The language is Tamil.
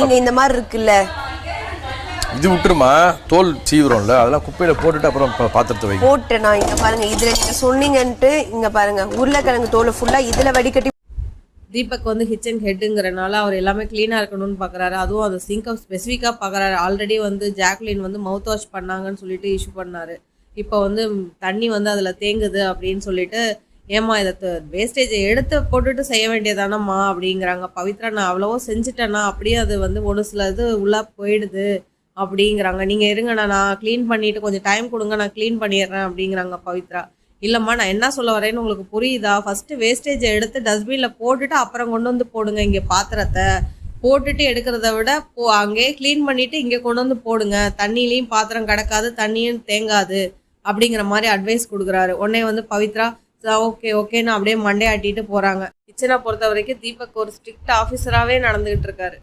இங்க இந்த மாதிரி இருக்குல்ல, இது விட்டுருமா, தோல் சீவுறோம்ல, அதெல்லாம் குப்பையில போட்டுட்டு அப்புறம் பாத்திரத்தை வைங்க. போட்டு நான் இங்க பாருங்க, இதுல நீங்க சொன்னீங்கன்ட்டு இங்க பாருங்க உருளைக்கிழங்கு தோல் ஃபுல்லா இதுல வடிகட்டி. தீபக் வந்து கிச்சன் ஹெட்டுங்கிறனால அவர் எல்லாமே க்ளீனாக இருக்கணும்னு பார்க்குறாரு. அதுவும் அது சிங்கை ஸ்பெசிஃபிக்காக பார்க்குறாரு. ஆல்ரெடி வந்து ஜாக்லின் வந்து மவுத் வாஷ் பண்ணாங்கன்னு சொல்லிட்டு இஷ்யூ பண்ணார். இப்போ வந்து தண்ணி வந்து அதில் தேங்குது அப்படின்னு சொல்லிட்டு, ஏம்மா இதை வேஸ்டேஜை எடுத்து போட்டுட்டு செய்ய வேண்டியதானம்மா அப்படிங்கிறாங்க. பவித்ரா நான் அவ்வளவோ செஞ்சுட்டேன்னா அப்படியே அது வந்து ஒரு சில இது உள்ளே போயிடுது அப்படிங்கிறாங்க. நீங்கள் இருங்க, நான் க்ளீன் பண்ணிவிட்டு கொஞ்சம் டைம் கொடுங்க, நான் க்ளீன் பண்ணிடுறேன் அப்படிங்கிறாங்க பவித்ரா. இல்லைம்மா நான் என்ன சொல்ல வரேன்னு உங்களுக்கு புரியுதா? ஃபஸ்ட்டு வேஸ்டேஜை எடுத்து டஸ்ட்பினில் போட்டுட்டு அப்புறம் கொண்டு வந்து போடுங்க. இங்கே பாத்திரத்தை போட்டுட்டு எடுக்கிறத விட அங்கேயே க்ளீன் பண்ணிவிட்டு இங்கே கொண்டு வந்து போடுங்க. தண்ணியிலையும் பாத்திரம் கிடக்காது, தண்ணியும் தேங்காது அப்படிங்கிற மாதிரி அட்வைஸ் கொடுக்குறாரு. உடனே வந்து பவித்ரா ஓகே ஓகேன்னு அப்படியே மண்டே ஆட்டிட்டு போகிறாங்க. கிச்சனை பொறுத்த வரைக்கும் தீபக் ஒரு ஸ்ட்ரிக்ட் ஆஃபீஸராகவே நடந்துகிட்டு இருக்காரு.